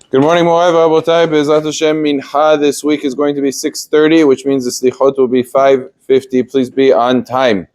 Good morning, Mo'av Abotai. Be'ezrat Hashem, Mincha this week is going to be 6:30, which means the Slichot will be 5:50. Please be on time.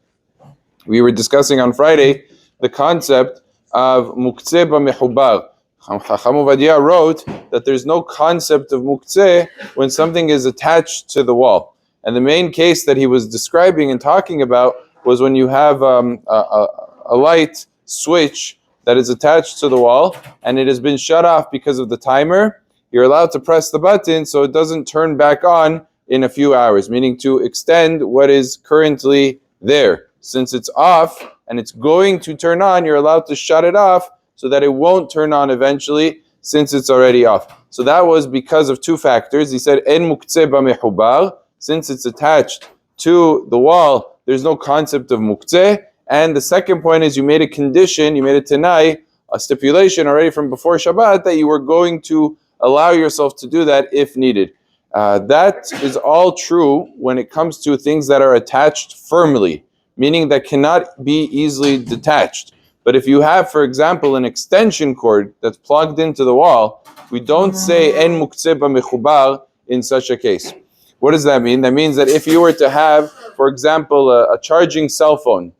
We were discussing on Friday the concept of Muktze b'mechubar. Chacham Ovadia wrote that there's no concept of Muktze when something is attached to the wall. And the main case that he was describing and talking about was when you have a light switch that is attached to the wall and it has been shut off because of the timer. You're allowed to press the button so it doesn't turn back on in a few hours, meaning to extend what is currently there. Since it's off and it's going to turn on, you're allowed to shut it off so that it won't turn on eventually since it's already off. So that was because of two factors. He said, En muktze b'mechubar, since it's attached to the wall, there's no concept of muktze. And the second point is you made a condition, you made a tenai, a stipulation already from before Shabbat that you were going to allow yourself to do that if needed. That is all true when it comes to things that are attached firmly, meaning that cannot be easily detached. But if you have, for example, an extension cord that's plugged into the wall, we don't say en muktze b'mechubar in such a case. What does that mean? That means that if you were to have, for example, a charging cell phone,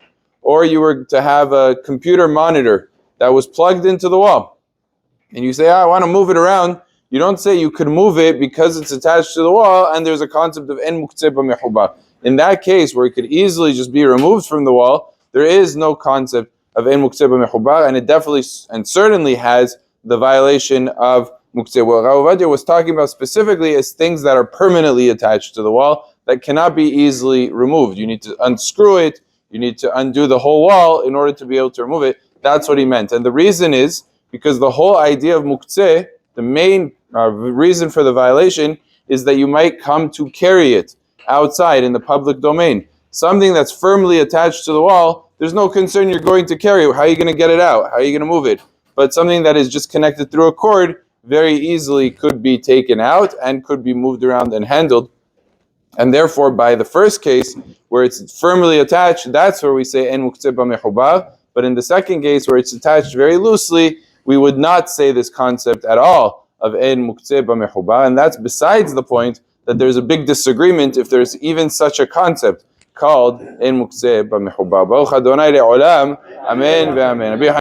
or you were to have a computer monitor that was plugged into the wall, and you say, I want to move it around, you don't say you could move it because it's attached to the wall, and there's a concept of en muktze b'mechubar. In that case, where it could easily just be removed from the wall, there is no concept of en muktze b'mechubar, and it definitely and certainly has the violation of muktze. What Rav Ovadia was talking about specifically is things that are permanently attached to the wall that cannot be easily removed. You need to unscrew it, you need to undo the whole wall in order to be able to remove it. That's what he meant. And the reason is because the whole idea of muktze, the main reason for the violation is that you might come to carry it outside in the public domain. Something that's firmly attached to the wall, there's no concern you're going to carry it. How are you going to get it out? How are you going to move it? But something that is just connected through a cord very easily could be taken out and could be moved around and handled. And therefore, by the first case, where it's firmly attached, that's where we say en muktze b'mechubar. But in the second case, where it's attached very loosely, we would not say this concept at all of en muktze b'mechubar. And that's besides the point that there's a big disagreement if there's even such a concept called en muktze b'mechubar. Baruch Adonai le'olam. Amen ve'amen.